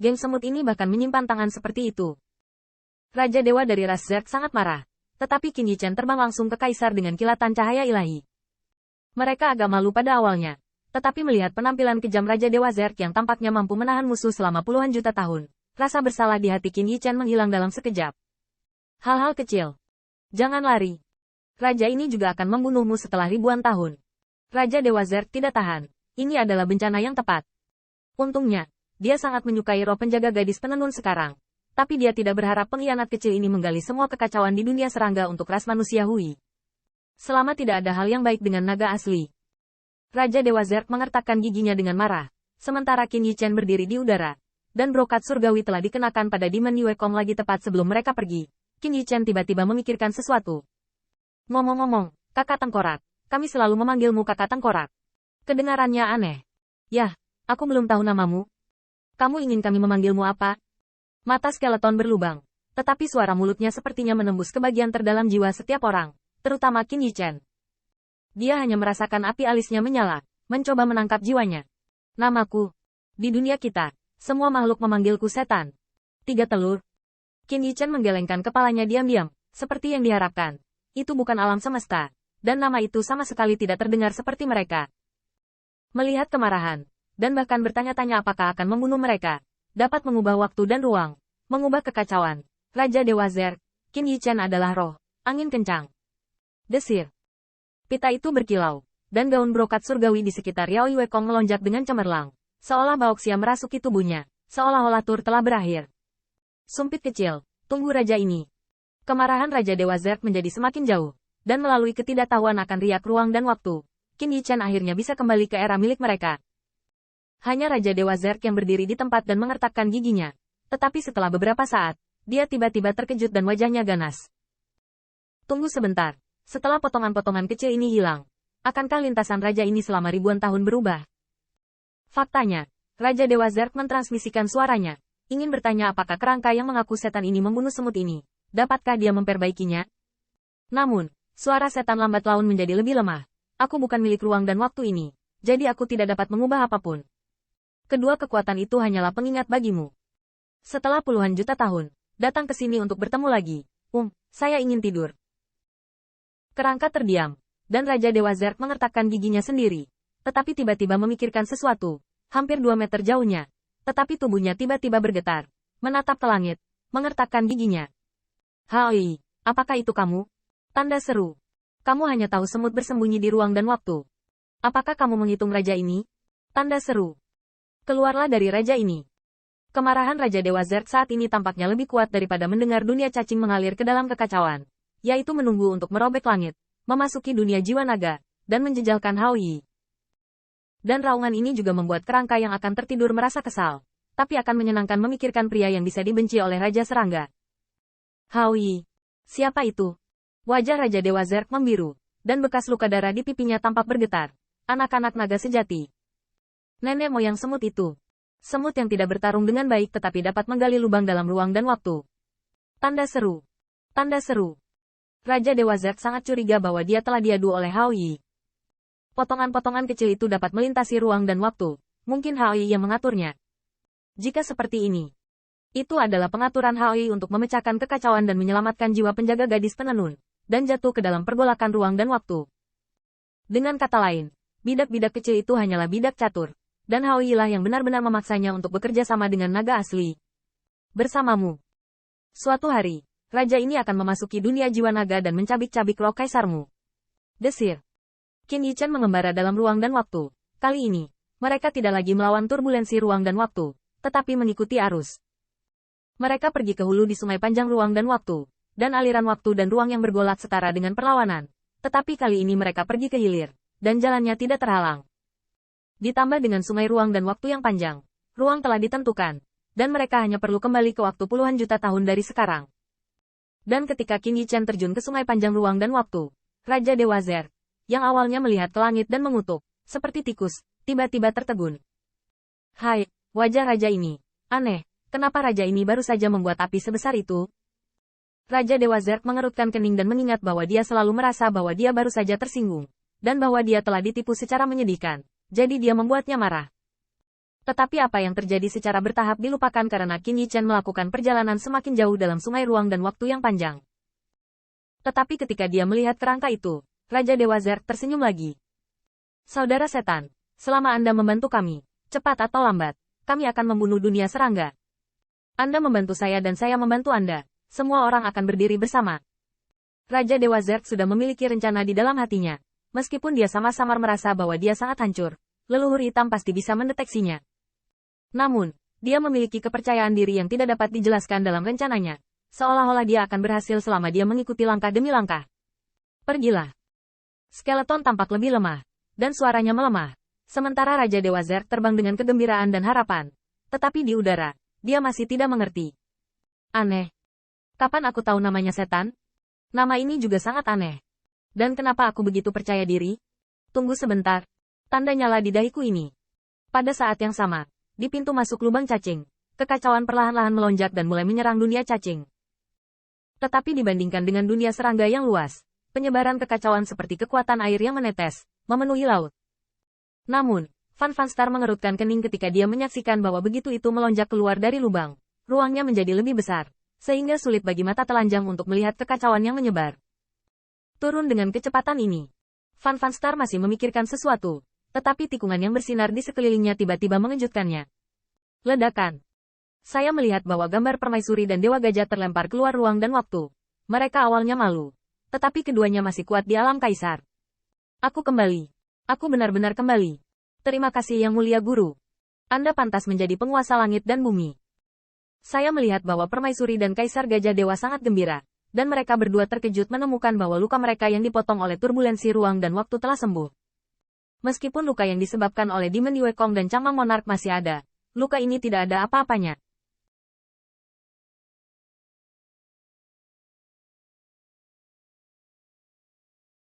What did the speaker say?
Geng semut ini bahkan menyimpan tangan seperti itu. Raja Dewa dari ras Zerg sangat marah. Tetapi Qin Yichen terbang langsung ke kaisar dengan kilatan cahaya ilahi. Mereka agak malu pada awalnya. Tetapi melihat penampilan kejam Raja Dewa Zerg yang tampaknya mampu menahan musuh selama puluhan juta tahun, rasa bersalah di hati Qin Yichen menghilang dalam sekejap. Hal-hal kecil. Jangan lari. Raja ini juga akan membunuhmu setelah ribuan tahun. Raja Dewa Zerg tidak tahan. Ini adalah bencana yang tepat. Untungnya, dia sangat menyukai roh penjaga gadis penenun sekarang. Tapi dia tidak berharap pengkhianat kecil ini menggali semua kekacauan di dunia serangga untuk ras manusia Hui. Selama tidak ada hal yang baik dengan naga asli. Raja Dewa Zerg mengertakkan giginya dengan marah. Sementara Qin Yichen berdiri di udara. Dan brokat surgawi telah dikenakan pada Demon Yuekong lagi tepat sebelum mereka pergi. Qin Yichen tiba-tiba memikirkan sesuatu. Ngomong-ngomong, kakak tengkorak. Kami selalu memanggilmu kakak tengkorak. Kedengarannya aneh. Yah, aku belum tahu namamu. Kamu ingin kami memanggilmu apa? Mata skeleton berlubang. Tetapi suara mulutnya sepertinya menembus ke bagian terdalam jiwa setiap orang, terutama Qin Yichen. Dia hanya merasakan api alisnya menyala, mencoba menangkap jiwanya. Namaku. Di dunia kita, semua makhluk memanggilku setan. 3 telur. Qin Yichen menggelengkan kepalanya diam-diam, seperti yang diharapkan. Itu bukan alam semesta, dan nama itu sama sekali tidak terdengar seperti mereka. Melihat kemarahan, dan bahkan bertanya-tanya apakah akan membunuh mereka, dapat mengubah waktu dan ruang, mengubah kekacauan. Raja Dewa Zerg, Qin Yichen adalah roh, angin kencang. Desir. Pita itu berkilau, dan gaun brokat surgawi di sekitar Yao Yuekong melonjak dengan cemerlang, seolah bauksia merasuki tubuhnya, seolah-olah tur telah berakhir. Sumpit kecil, tunggu raja ini. Kemarahan Raja Dewa Zerg menjadi semakin jauh, dan melalui ketidaktahuan akan riak ruang dan waktu, Qin Yichen akhirnya bisa kembali ke era milik mereka. Hanya Raja Dewa Zerg yang berdiri di tempat dan mengertakkan giginya. Tetapi setelah beberapa saat, dia tiba-tiba terkejut dan wajahnya ganas. Tunggu sebentar. Setelah potongan-potongan kecil ini hilang, akankah lintasan raja ini selama ribuan tahun berubah? Faktanya, Raja Dewa Zerg mentransmisikan suaranya, ingin bertanya apakah kerangka yang mengaku setan ini membunuh semut ini. Dapatkah dia memperbaikinya? Namun, suara setan lambat laun menjadi lebih lemah. Aku bukan milik ruang dan waktu ini, jadi aku tidak dapat mengubah apapun. Kedua kekuatan itu hanyalah pengingat bagimu. Setelah puluhan juta tahun, datang ke sini untuk bertemu lagi. Saya ingin tidur. Kerangka terdiam, dan Raja Dewa Zerg mengertakkan giginya sendiri. Tetapi tiba-tiba memikirkan sesuatu, hampir 2 meter jauhnya. Tetapi tubuhnya tiba-tiba bergetar, menatap ke langit, mengertakkan giginya. Hai, apakah itu kamu? Tanda seru. Kamu hanya tahu semut bersembunyi di ruang dan waktu. Apakah kamu menghitung raja ini? Tanda seru. Keluarlah dari raja ini. Kemarahan Raja Dewa Zerg saat ini tampaknya lebih kuat daripada mendengar dunia cacing mengalir ke dalam kekacauan. Yaitu menunggu untuk merobek langit, memasuki dunia jiwa naga, dan menjejalkan Hao Yi. Dan raungan ini juga membuat kerangka yang akan tertidur merasa kesal. Tapi akan menyenangkan memikirkan pria yang bisa dibenci oleh Raja Serangga. Hao Yi. Siapa itu? Wajah Raja Dewa Zerg membiru, dan bekas luka darah di pipinya tampak bergetar. Anak-anak naga sejati. Nenek moyang semut itu. Semut yang tidak bertarung dengan baik tetapi dapat menggali lubang dalam ruang dan waktu. Tanda seru. Tanda seru. Raja Dewa Zerg sangat curiga bahwa dia telah diadu oleh Hao Yi. Potongan-potongan kecil itu dapat melintasi ruang dan waktu. Mungkin Hao Yi yang mengaturnya. Jika seperti ini, itu adalah pengaturan Hao Yi untuk memecahkan kekacauan dan menyelamatkan jiwa penjaga gadis penenun, dan jatuh ke dalam pergolakan ruang dan waktu. Dengan kata lain, bidak-bidak kecil itu hanyalah bidak catur. Dan Hao Yi lah yang benar-benar memaksanya untuk bekerja sama dengan naga asli. Bersamamu. Suatu hari, raja ini akan memasuki dunia jiwa naga dan mencabik-cabik roh kaisarmu. Desir. Qin Yichen mengembara dalam ruang dan waktu. Kali ini, mereka tidak lagi melawan turbulensi ruang dan waktu, tetapi mengikuti arus. Mereka pergi ke hulu di sungai panjang ruang dan waktu, dan aliran waktu dan ruang yang bergolak setara dengan perlawanan. Tetapi kali ini mereka pergi ke hilir, dan jalannya tidak terhalang. Ditambah dengan sungai ruang dan waktu yang panjang, ruang telah ditentukan, dan mereka hanya perlu kembali ke waktu puluhan juta tahun dari sekarang. Dan ketika Qin Yichen terjun ke sungai panjang ruang dan waktu, Raja Dewa Zerg, yang awalnya melihat ke langit dan mengutuk, seperti tikus, tiba-tiba tertegun. Hai, wajah raja ini. Aneh, kenapa raja ini baru saja membuat api sebesar itu? Raja Dewa Zerg mengerutkan kening dan mengingat bahwa dia selalu merasa bahwa dia baru saja tersinggung, dan bahwa dia telah ditipu secara menyedihkan. Jadi dia membuatnya marah. Tetapi apa yang terjadi secara bertahap dilupakan karena Qin Yichen melakukan perjalanan semakin jauh dalam sungai ruang dan waktu yang panjang. Tetapi ketika dia melihat kerangka itu, Raja Dewa Zerg tersenyum lagi. Saudara setan, selama Anda membantu kami, cepat atau lambat, kami akan membunuh dunia serangga. Anda membantu saya dan saya membantu Anda, semua orang akan berdiri bersama. Raja Dewa Zerg sudah memiliki rencana di dalam hatinya. Meskipun dia sama-samar merasa bahwa dia sangat hancur, leluhur hitam pasti bisa mendeteksinya. Namun, dia memiliki kepercayaan diri yang tidak dapat dijelaskan dalam rencananya. Seolah-olah dia akan berhasil selama dia mengikuti langkah demi langkah. Pergilah. Skeleton tampak lebih lemah, dan suaranya melemah. Sementara Raja Dewa Zerg terbang dengan kegembiraan dan harapan. Tetapi di udara, dia masih tidak mengerti. Aneh. Kapan aku tahu namanya setan? Nama ini juga sangat aneh. Dan kenapa aku begitu percaya diri? Tunggu sebentar. Tanda nyala di dahiku ini. Pada saat yang sama, di pintu masuk lubang cacing, kekacauan perlahan-lahan melonjak dan mulai menyerang dunia cacing. Tetapi dibandingkan dengan dunia serangga yang luas, penyebaran kekacauan seperti kekuatan air yang menetes, memenuhi laut. Namun, Van Star mengerutkan kening ketika dia menyaksikan bahwa begitu itu melonjak keluar dari lubang, ruangnya menjadi lebih besar, sehingga sulit bagi mata telanjang untuk melihat kekacauan yang menyebar. Turun dengan kecepatan ini. Van Star masih memikirkan sesuatu. Tetapi tikungan yang bersinar di sekelilingnya tiba-tiba mengejutkannya. Ledakan. Saya melihat bahwa gambar permaisuri dan Dewa Gajah terlempar keluar ruang dan waktu. Mereka awalnya malu. Tetapi keduanya masih kuat di alam kaisar. Aku kembali. Aku benar-benar kembali. Terima kasih yang mulia guru. Anda pantas menjadi penguasa langit dan bumi. Saya melihat bahwa permaisuri dan Kaisar Gajah Dewa sangat gembira. Dan mereka berdua terkejut menemukan bahwa luka mereka yang dipotong oleh turbulensi ruang dan waktu telah sembuh. Meskipun luka yang disebabkan oleh Demon Yue Kong dan Camang Monarch masih ada, luka ini tidak ada apa-apanya.